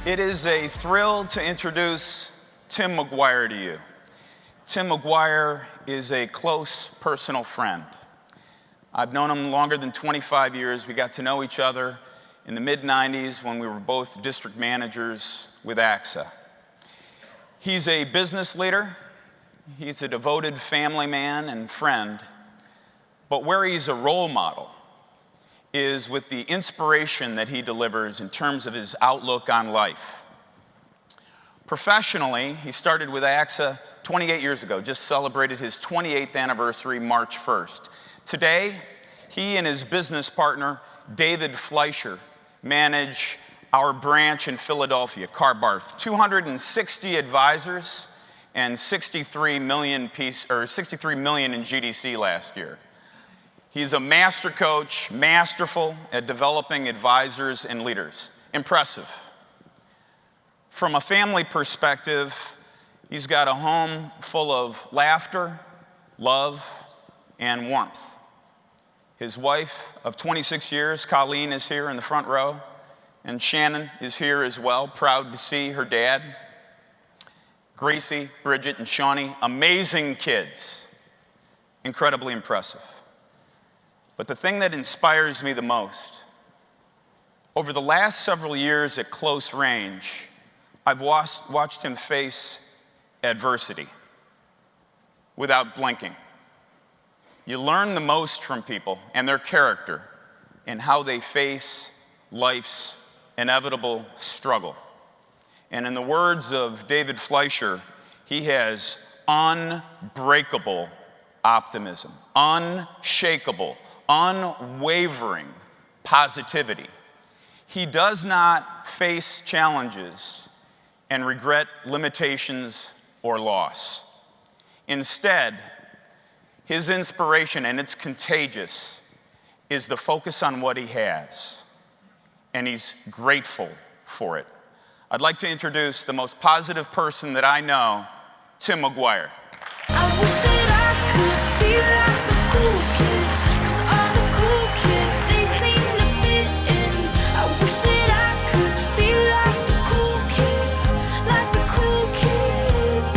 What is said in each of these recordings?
It is a thrill to introduce Tim Maguire to you. Tim Maguire is a close personal friend. I've known him longer than 25 years. We got to know each other in the mid-90s when we were both district managers with AXA. He's a business leader. He's a devoted family man and friend. But where he's a role model is with the inspiration that he delivers in terms of his outlook on life. Professionally, he started with AXA 28 years ago, just celebrated his 28th anniversary March 1st. Today, he and his business partner, David Fleischer, manage our branch in Philadelphia, Carbarth. 260 advisors and 63 million in GDC last year. He's a master coach, masterful at developing advisors and leaders. Impressive. From a family perspective, he's got a home full of laughter, love, and warmth. His wife of 26 years, Colleen, is here in the front row, and Shannon is here as well, proud to see her dad. Gracie, Bridget, and Shawnee, amazing kids, incredibly impressive. But the thing that inspires me the most, over the last several years at close range, I've watched him face adversity without blinking. You learn the most from people and their character and how they face life's inevitable struggle. And in the words of David Fleischer, he has unbreakable optimism, unshakable, unwavering positivity. He does not face challenges and regret limitations or loss. Instead, his inspiration, and it's contagious, is the focus on what he has, and he's grateful for it. I'd like to introduce the most positive person that I know, Tim Maguire. I wish that I could be like the cool kids, 'cause all the cool kids, they seem to fit in. I wish that I could be like the cool kids, like the cool kids.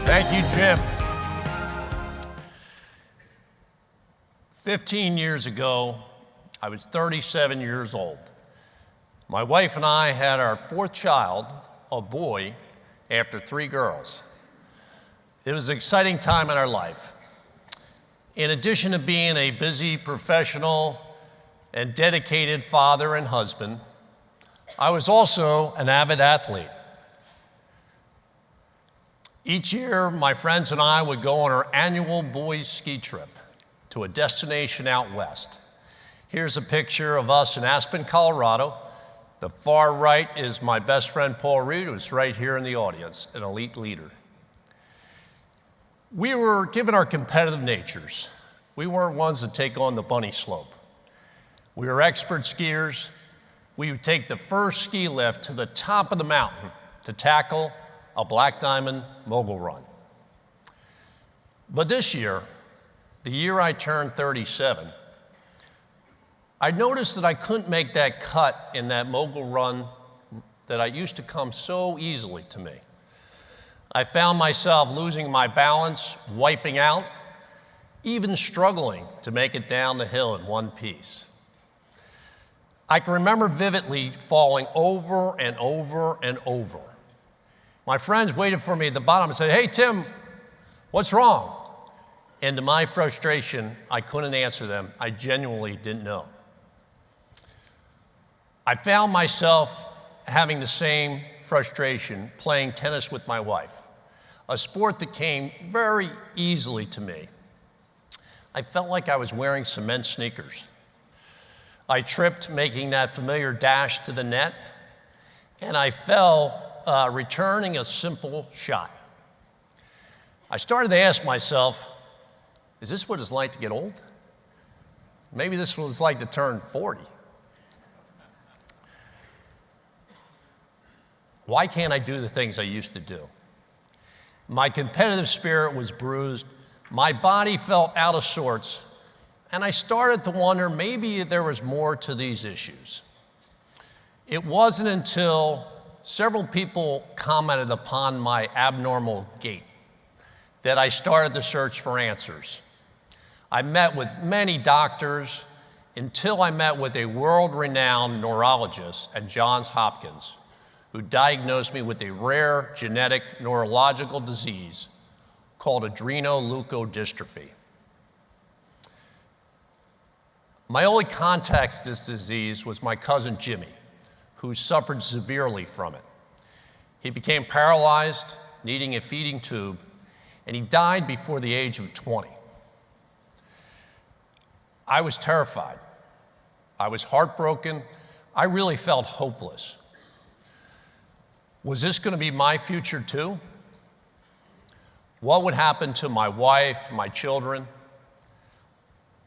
Thank you, Jim. 15 years ago, I was 37 years old. My wife and I had our fourth child, a boy, after 3 girls. It was an exciting time in our life. In addition to being a busy professional and dedicated father and husband, I was also an avid athlete. Each year, my friends and I would go on our annual boys' ski trip to a destination out west. Here's a picture of us in Aspen, Colorado. The far right is my best friend, Paul Reed, who's right here in the audience, an elite leader. We were, given our competitive natures, we weren't ones to take on the bunny slope. We were expert skiers. We would take the first ski lift to the top of the mountain to tackle a Black Diamond mogul run. But this year, the year I turned 37, I noticed that I couldn't make that cut in that mogul run that I used to come so easily to me. I found myself losing my balance, wiping out, even struggling to make it down the hill in one piece. I can remember vividly falling over and over and over. My friends waited for me at the bottom and said, "Hey, Tim, what's wrong?" And to my frustration, I couldn't answer them. I genuinely didn't know. I found myself having the same frustration playing tennis with my wife, a sport that came very easily to me. I felt like I was wearing cement sneakers. I tripped making that familiar dash to the net, and I fell returning a simple shot. I started to ask myself, is this what it's like to get old? Maybe this is what it's like to turn 40. Why can't I do the things I used to do? My competitive spirit was bruised. My body felt out of sorts, and I started to wonder maybe there was more to these issues. It wasn't until several people commented upon my abnormal gait that I started to search for answers. I met with many doctors until I met with a world-renowned neurologist at Johns Hopkins who diagnosed me with a rare genetic neurological disease called adrenoleukodystrophy. My only context to this disease was my cousin Jimmy, who suffered severely from it. He became paralyzed, needing a feeding tube, and he died before the age of 20. I was terrified. I was heartbroken. I really felt hopeless. Was this going to be my future too? What would happen to my wife, my children?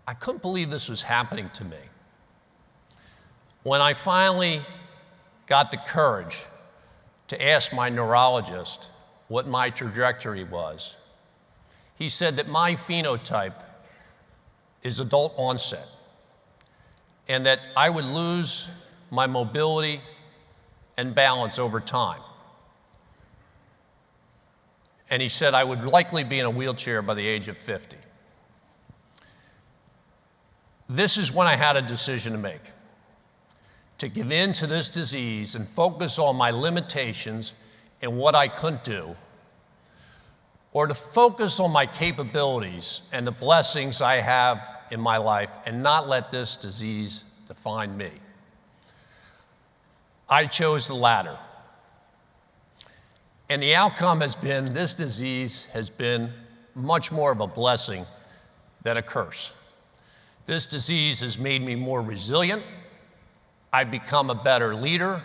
I couldn't believe this was happening to me. When I finally got the courage to ask my neurologist what my trajectory was, he said that my phenotype is adult onset and that I would lose my mobility and balance over time. And he said I would likely be in a wheelchair by the age of 50. This is when I had a decision to make: to give in to this disease and focus on my limitations and what I couldn't do, or to focus on my capabilities and the blessings I have in my life and not let this disease define me. I chose the latter. And the outcome has been this disease has been much more of a blessing than a curse. This disease has made me more resilient. I've become a better leader,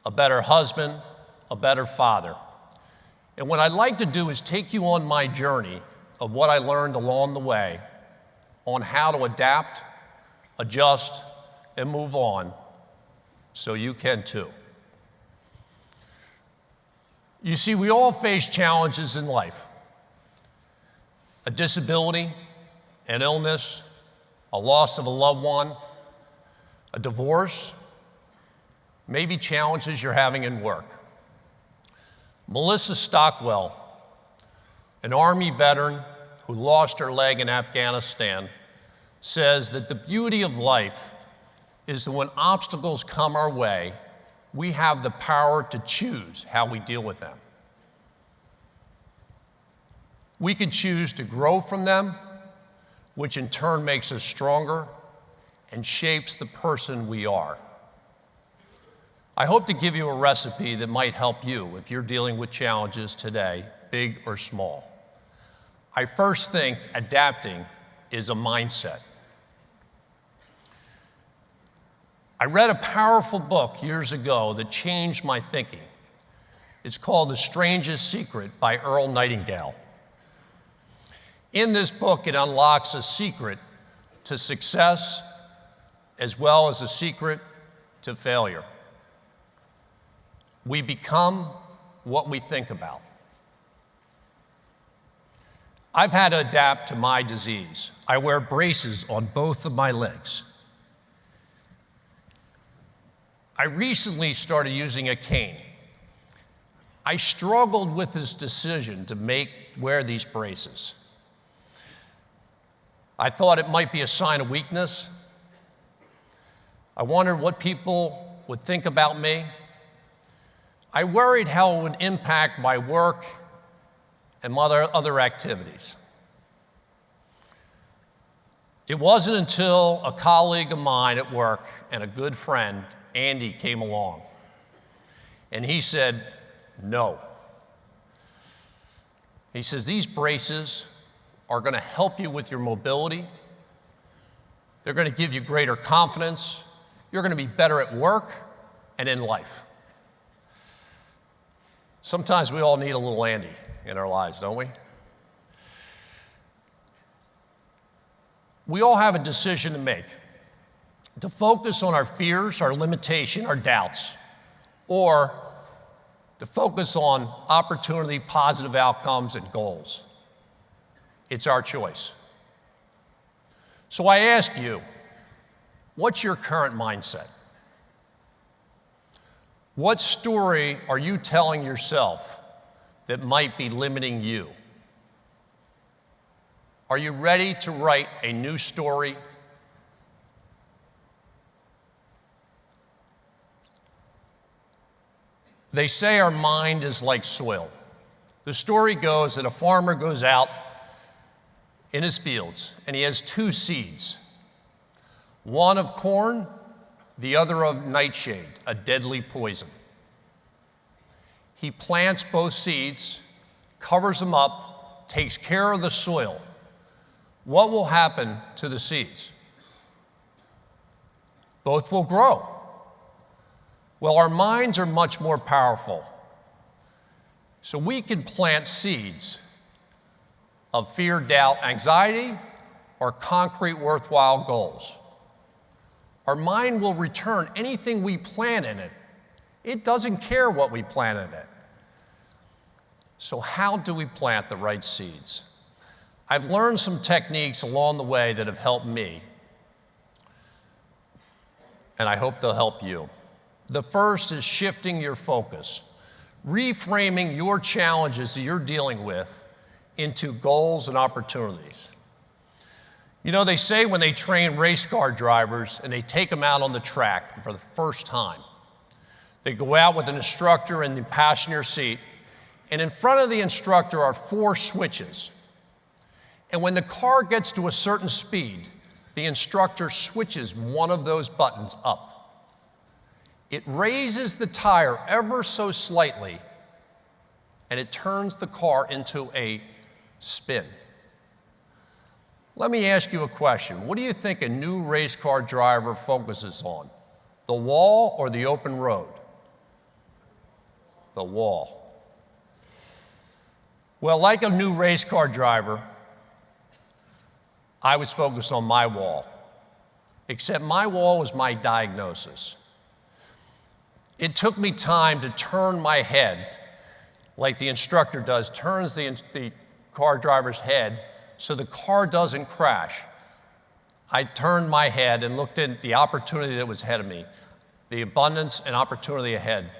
a better husband, a better father. And what I'd like to do is take you on my journey of what I learned along the way on how to adapt, adjust, and move on so you can too. You see, we all face challenges in life: a disability, an illness, a loss of a loved one, a divorce, maybe challenges you're having in work. Melissa Stockwell, an Army veteran who lost her leg in Afghanistan, says that the beauty of life is that when obstacles come our way, we have the power to choose how we deal with them. We can choose to grow from them, which in turn makes us stronger and shapes the person we are. I hope to give you a recipe that might help you if you're dealing with challenges today, big or small. I first think adapting is a mindset. I read a powerful book years ago that changed my thinking. It's called The Strangest Secret by Earl Nightingale. In this book, it unlocks a secret to success as well as a secret to failure. We become what we think about. I've had to adapt to my disease. I wear braces on both of my legs. I recently started using a cane. I struggled with this decision to wear these braces. I thought it might be a sign of weakness. I wondered what people would think about me. I worried how it would impact my work and my other activities. It wasn't until a colleague of mine at work and a good friend, Andy, came along, and he said, no. He says, these braces are going to help you with your mobility. They're going to give you greater confidence. You're going to be better at work and in life. Sometimes we all need a little Andy in our lives, don't we? We all have a decision to make: to focus on our fears, our limitation, our doubts, or to focus on opportunity, positive outcomes, and goals. It's our choice. So I ask you, what's your current mindset? What story are you telling yourself that might be limiting you? Are you ready to write a new story? They say our mind is like soil. The story goes that a farmer goes out in his fields and he has two seeds, one of corn, the other of nightshade, a deadly poison. He plants both seeds, covers them up, takes care of the soil. What will happen to the seeds? Both will grow. Well, our minds are much more powerful. So we can plant seeds of fear, doubt, anxiety, or concrete, worthwhile goals. Our mind will return anything we plant in it. It doesn't care what we plant in it. So how do we plant the right seeds? I've learned some techniques along the way that have helped me, and I hope they'll help you. The first is shifting your focus, reframing your challenges that you're dealing with into goals and opportunities. You know, they say when they train race car drivers and they take them out on the track for the first time, they go out with an instructor in the passenger seat, and in front of the instructor are 4 switches. And when the car gets to a certain speed, the instructor switches one of those buttons up. It raises the tire ever so slightly, and it turns the car into a spin. Let me ask you a question. What do you think a new race car driver focuses on? The wall or the open road? The wall. Well, like a new race car driver, I was focused on my wall, except my wall was my diagnosis. It took me time to turn my head, like the instructor does, turns the car driver's head so the car doesn't crash. I turned my head and looked at the opportunity that was ahead of me, the abundance and opportunity ahead.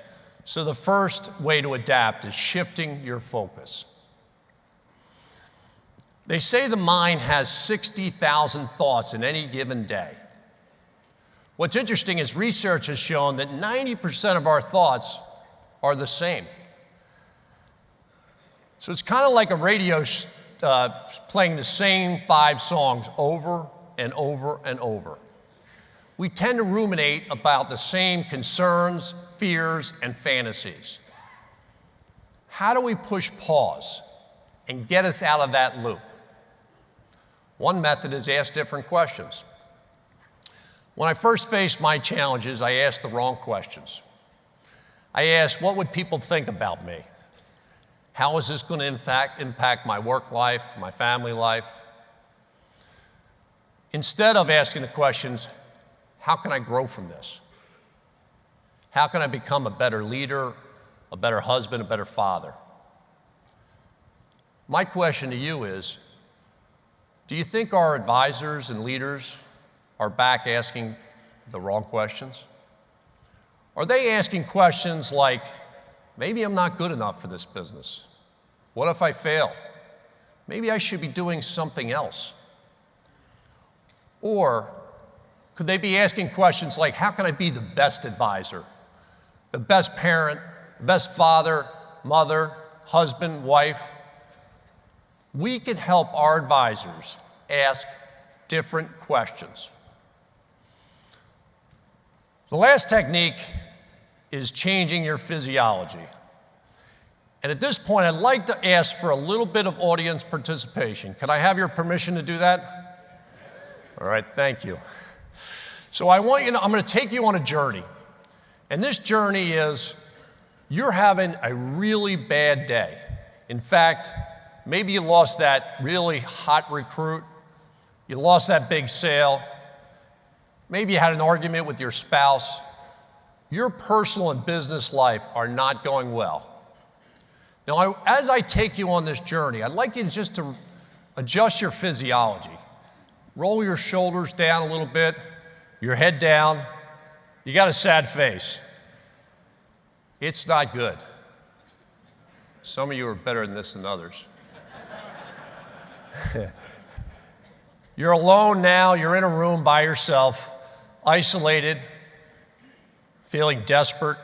So the first way to adapt is shifting your focus. They say the mind has 60,000 thoughts in any given day. What's interesting is research has shown that 90% of our thoughts are the same. So it's kind of like a radio playing the same 5 songs over and over and over. We tend to ruminate about the same concerns, fears, and fantasies. How do we push pause and get us out of that loop? One method is ask different questions. When I first faced my challenges, I asked the wrong questions. I asked, what would people think about me? How is this going to impact my work life, my family life? Instead of asking the questions, how can I grow from this? How can I become a better leader, a better husband, a better father? My question to you is, do you think our advisors and leaders are back asking the wrong questions? Are they asking questions like, maybe I'm not good enough for this business. What if I fail? Maybe I should be doing something else. Or could they be asking questions like, how can I be the best advisor, the best parent, the best father, mother, husband, wife? We can help our advisors ask different questions. The last technique is changing your physiology. And at this point, I'd like to ask for a little bit of audience participation. Can I have your permission to do that? All right, thank you. So I'm going to take you on a journey. And this journey is, you're having a really bad day. In fact, maybe you lost that really hot recruit. You lost that big sale. Maybe you had an argument with your spouse. Your personal and business life are not going well. Now, as I take you on this journey, I'd like you to just to Adjust your physiology. Roll your shoulders down a little bit, your head down. You got a sad face. It's not good. Some of you are better than this than others. You're alone now, you're in a room by yourself, isolated, feeling desperate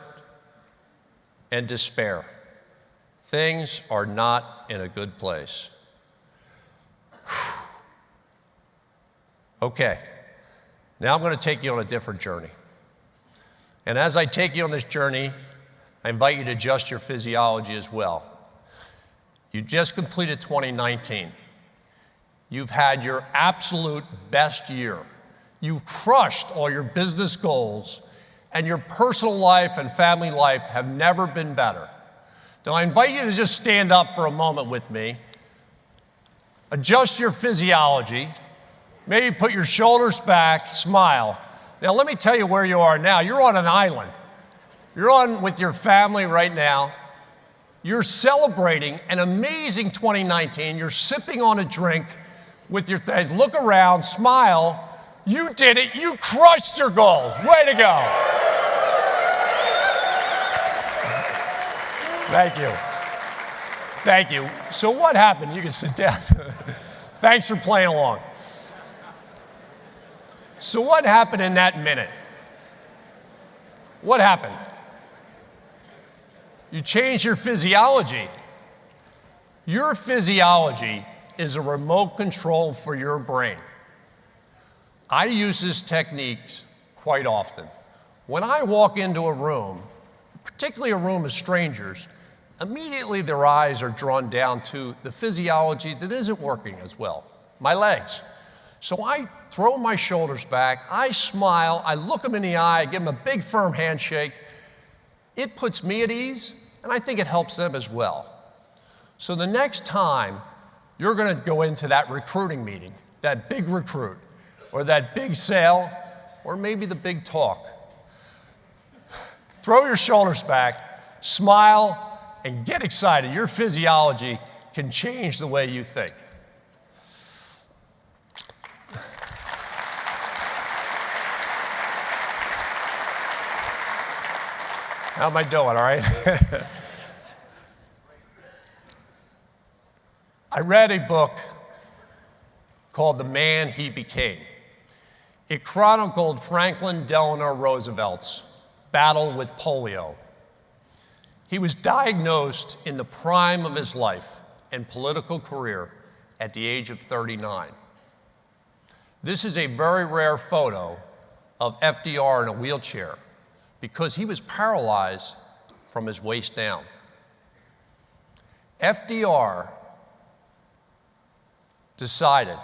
and despair. Things are not in a good place. Okay, now I'm going to take you on a different journey. And as I take you on this journey, I invite you to adjust your physiology as well. You just completed 2019. You've had your absolute best year. You've crushed all your business goals, and your personal life and family life have never been better. Now, I invite you to just stand up for a moment with me. Adjust your physiology. Maybe put your shoulders back, smile. Now, let me tell you where you are now. You're on an island. You're on with your family right now. You're celebrating an amazing 2019. You're sipping on a drink with your look around, smile. You did it. You crushed your goals. Way to go. Thank you. Thank you. So what happened? You can sit down. Thanks for playing along. So what happened in that minute? What happened? You changed your physiology. Your physiology is a remote control for your brain. I use this technique quite often. When I walk into a room, particularly a room of strangers, immediately their eyes are drawn down to the physiology that isn't working as well, my legs. So I throw my shoulders back, I smile, I look them in the eye, I give them a big firm handshake. It puts me at ease, and I think it helps them as well. So the next time you're going to go into that recruiting meeting, that big recruit, or that big sale, or maybe the big talk, throw your shoulders back, smile, and get excited. Your physiology can change the way you think. How am I doing, all right? I read a book called The Man He Became. It chronicled Franklin Delano Roosevelt's battle with polio. He was diagnosed in the prime of his life and political career at the age of 39. This is a very rare photo of FDR in a wheelchair because he was paralyzed from his waist down. FDR decided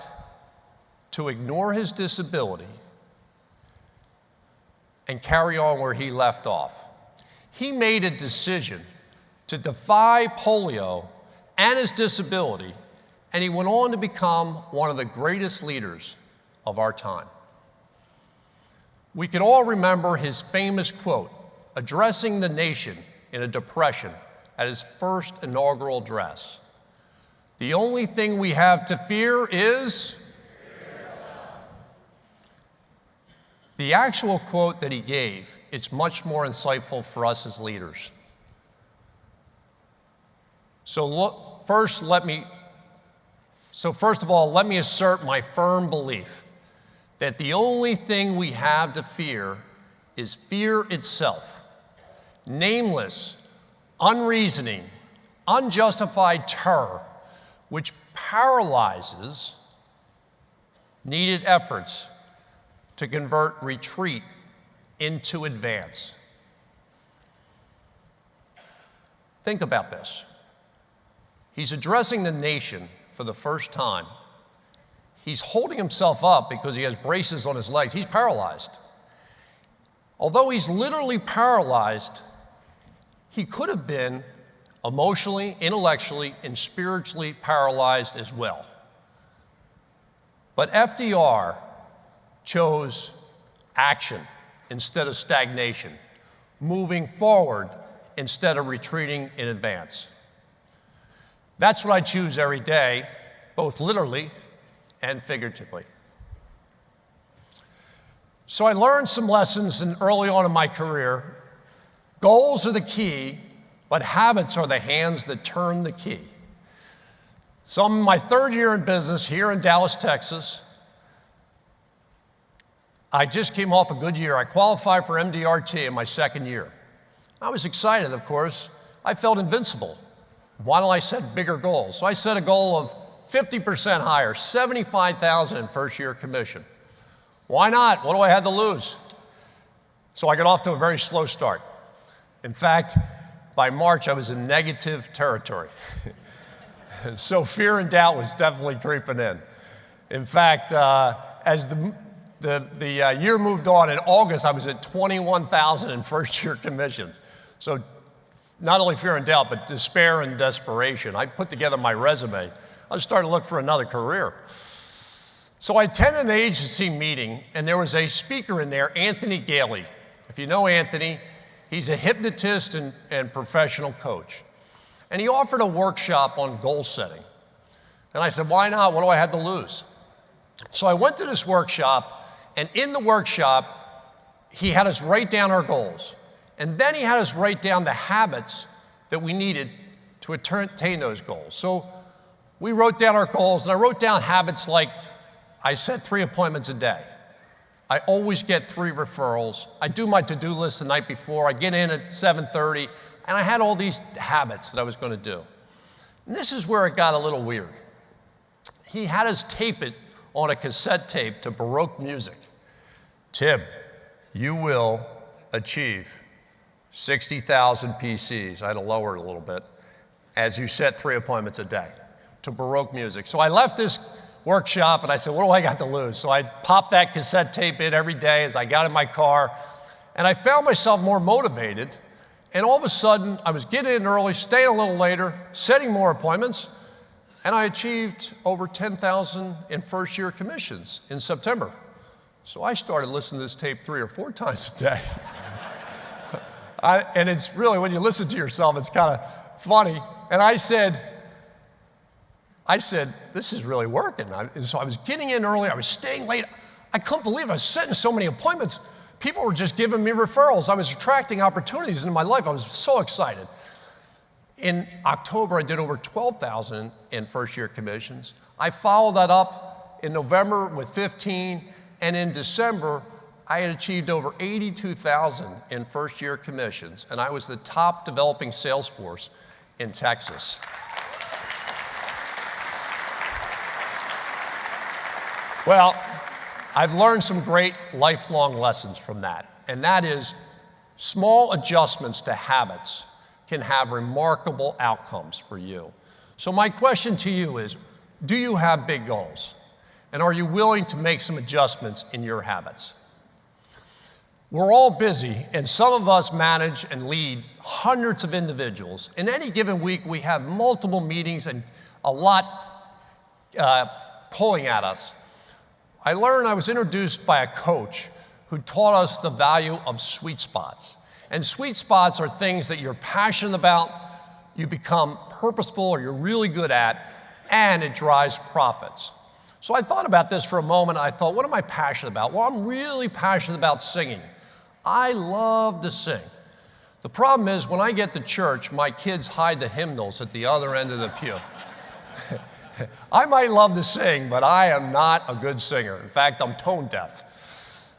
to ignore his disability and carry on where he left off. He made a decision to defy polio and his disability, and he went on to become one of the greatest leaders of our time. We can all remember his famous quote, addressing the nation in a depression at his first inaugural address. The only thing we have to fear is... The actual quote that he gave, it's much more insightful for us as leaders. So first of all, let me assert my firm belief that the only thing we have to fear is fear itself. Nameless, unreasoning, unjustified terror, which paralyzes needed efforts to convert retreat into advance. Think about this. He's addressing the nation for the first time. He's holding himself up because he has braces on his legs. He's paralyzed. Although he's literally paralyzed, he could have been emotionally, intellectually, and spiritually paralyzed as well. But FDR chose action instead of stagnation, moving forward instead of retreating in advance. That's what I choose every day, both literally and figuratively. So I learned some lessons early on in my career. Goals are the key, but habits are the hands that turn the key. So I'm in my third year in business here in Dallas, Texas. I just came off a good year. I qualified for MDRT in my second year. I was excited, of course. I felt invincible. Why don't I set bigger goals? So I set a goal of 50% higher, $75,000 in first year commission. Why not? What do I have to lose? So I got off to a very slow start. In fact, by March, I was in negative territory. So fear and doubt was definitely creeping in. In fact, as the year moved on, in August, I was at 21,000 in first year commissions. So not only fear and doubt, but despair and desperation. I put together my resume. I started to look for another career. So I attended an agency meeting, and there was a speaker in there, Anthony Gailey. If you know Anthony, he's a hypnotist and professional coach. And he offered a workshop on goal setting. And I said, why not? What do I have to lose? So I went to this workshop, and in the workshop, he had us write down our goals. And then he had us write down the habits that we needed to attain those goals. So we wrote down our goals, and I wrote down habits like I set 3 appointments a day. I always get 3 referrals. I do my to-do list the night before. I get in at 7:30, and I had all these habits that I was going to do. And this is where it got a little weird. He had us tape it on a cassette tape to Baroque music. Tim, you will achieve 60,000 PCs. I had to lower it a little bit, as you set 3 appointments a day, to Baroque music. So I left this workshop, and I said, what do I got to lose? So I popped that cassette tape in every day as I got in my car, and I found myself more motivated, and all of a sudden, I was getting in early, staying a little later, setting more appointments, and I achieved over 10,000 in first year commissions in September. So I started listening to this tape 3 or 4 times a day. And it's really, when you listen to yourself, it's kind of funny. And I said, this is really working. And so I was getting in early, I was staying late. I couldn't believe I was setting so many appointments. People were just giving me referrals. I was attracting opportunities in my life. I was so excited. In October, I did over 12,000 in first year commissions. I followed that up in November with 15, and in December, I had achieved over 82,000 in first year commissions, and I was the top developing sales force in Texas. Well, I've learned some great lifelong lessons from that, and that is small adjustments to habits can have remarkable outcomes for you. So my question to you is, do you have big goals? And are you willing to make some adjustments in your habits? We're all busy, and some of us manage and lead hundreds of individuals. In any given week, we have multiple meetings and a lot pulling at us. I was introduced by a coach who taught us the value of sweet spots. And sweet spots are things that you're passionate about, you become purposeful or you're really good at, and it drives profits. So I thought about this for a moment. I thought, what am I passionate about? Well, I'm really passionate about singing. I love to sing. The problem is, when I get to church, my kids hide the hymnals at the other end of the pew. I might love to sing, but I am not a good singer. In fact, I'm tone deaf.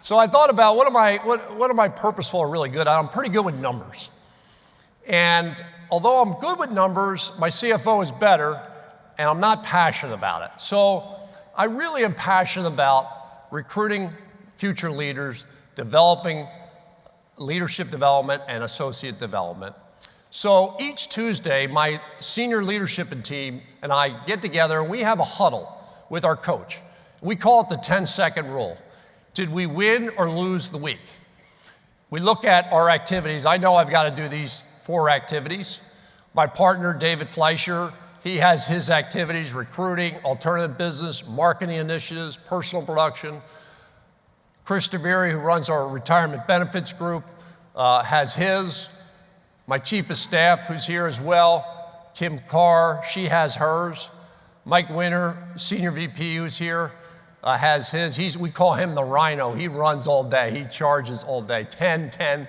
So I thought about what am I purposeful or really good at? I'm pretty good with numbers. And although I'm good with numbers, my CFO is better, and I'm not passionate about it. So I really am passionate about recruiting future leaders, developing leadership development and associate development. So each Tuesday, my senior leadership team and I get together, and we have a huddle with our coach. We call it the 10-second rule. Did we win or lose the week? We look at our activities. I know I've got to do these 4 activities. My partner, David Fleischer, he has his activities: recruiting, alternative business, marketing initiatives, personal production. Chris DeVere, who runs our retirement benefits group, has his. My chief of staff, who's here as well, Kim Carr, she has hers. Mike Winter, Senior VP, who's here, has his. We call him the Rhino. He runs all day. He charges all day, 10.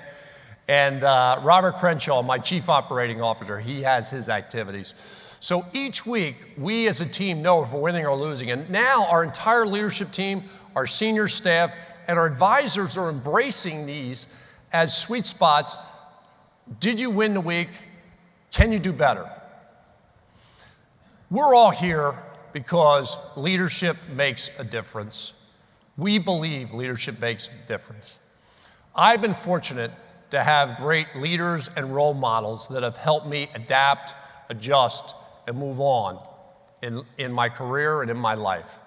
And Robert Crenshaw, my Chief Operating Officer, he has his activities. So each week, we as a team know if we're winning or losing. And now our entire leadership team, our senior staff, and our advisors are embracing these as sweet spots. Did you win the week? Can you do better? We're all here because leadership makes a difference. We believe leadership makes a difference. I've been fortunate to have great leaders and role models that have helped me adapt, adjust, and move on in my career and in my life.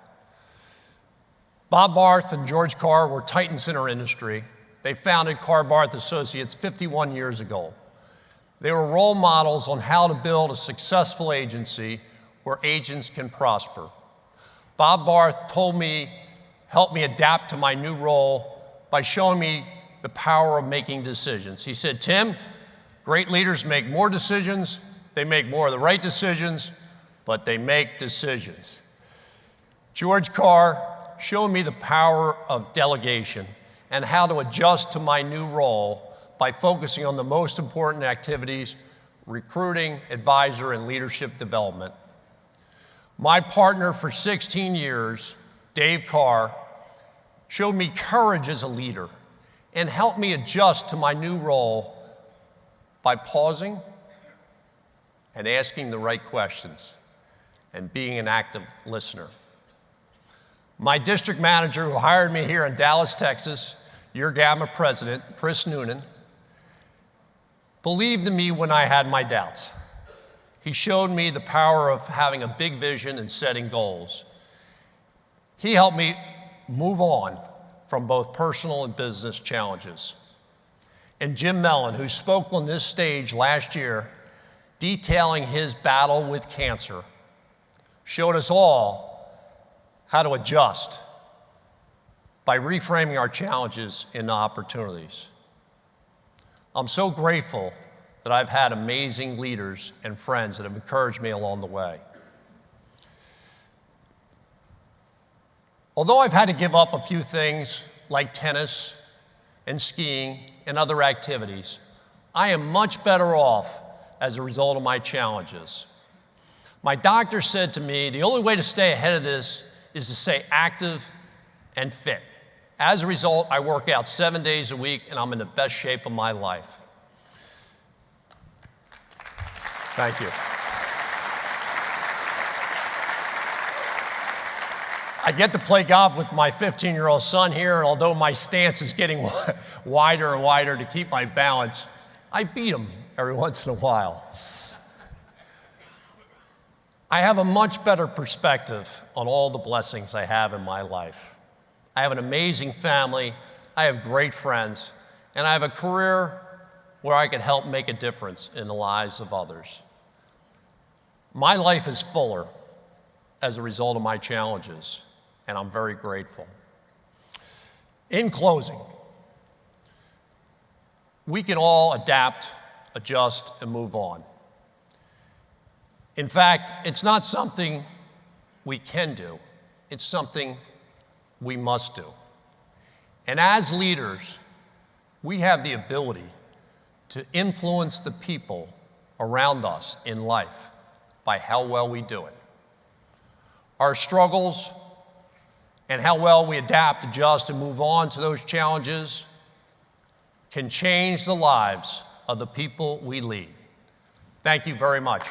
Bob Barth and George Carr were titans in our industry. They founded Carr Barth Associates 51 years ago. They were role models on how to build a successful agency where agents can prosper. Bob Barth helped me adapt to my new role by showing me the power of making decisions. He said, Tim, great leaders make more decisions, they make more of the right decisions, but they make decisions. George Carr showed me the power of delegation and how to adjust to my new role by focusing on the most important activities, recruiting, advisor, and leadership development. My partner for 16 years, Dave Carr, showed me courage as a leader and helped me adjust to my new role by pausing and asking the right questions and being an active listener. My district manager who hired me here in Dallas, Texas, your Gamma president, Chris Noonan, believed in me when I had my doubts. He showed me the power of having a big vision and setting goals. He helped me move on from both personal and business challenges. And Jim Mellon, who spoke on this stage last year, detailing his battle with cancer, showed us all how to adjust by reframing our challenges into opportunities. I'm so grateful that I've had amazing leaders and friends that have encouraged me along the way. Although I've had to give up a few things like tennis and skiing and other activities, I am much better off as a result of my challenges. My doctor said to me, the only way to stay ahead of this is to stay active and fit. As a result, I work out 7 days a week and I'm in the best shape of my life. Thank you. I get to play golf with my 15-year-old son here, and although my stance is getting wider and wider to keep my balance, I beat him every once in a while. I have a much better perspective on all the blessings I have in my life. I have an amazing family, I have great friends, and I have a career where I can help make a difference in the lives of others. My life is fuller as a result of my challenges, and I'm very grateful. In closing, we can all adapt, adjust, and move on. In fact, it's not something we can do, it's something we must do. And as leaders, we have the ability to influence the people around us in life by how well we do it. Our struggles and how well we adapt, adjust, and move on to those challenges can change the lives of the people we lead. Thank you very much.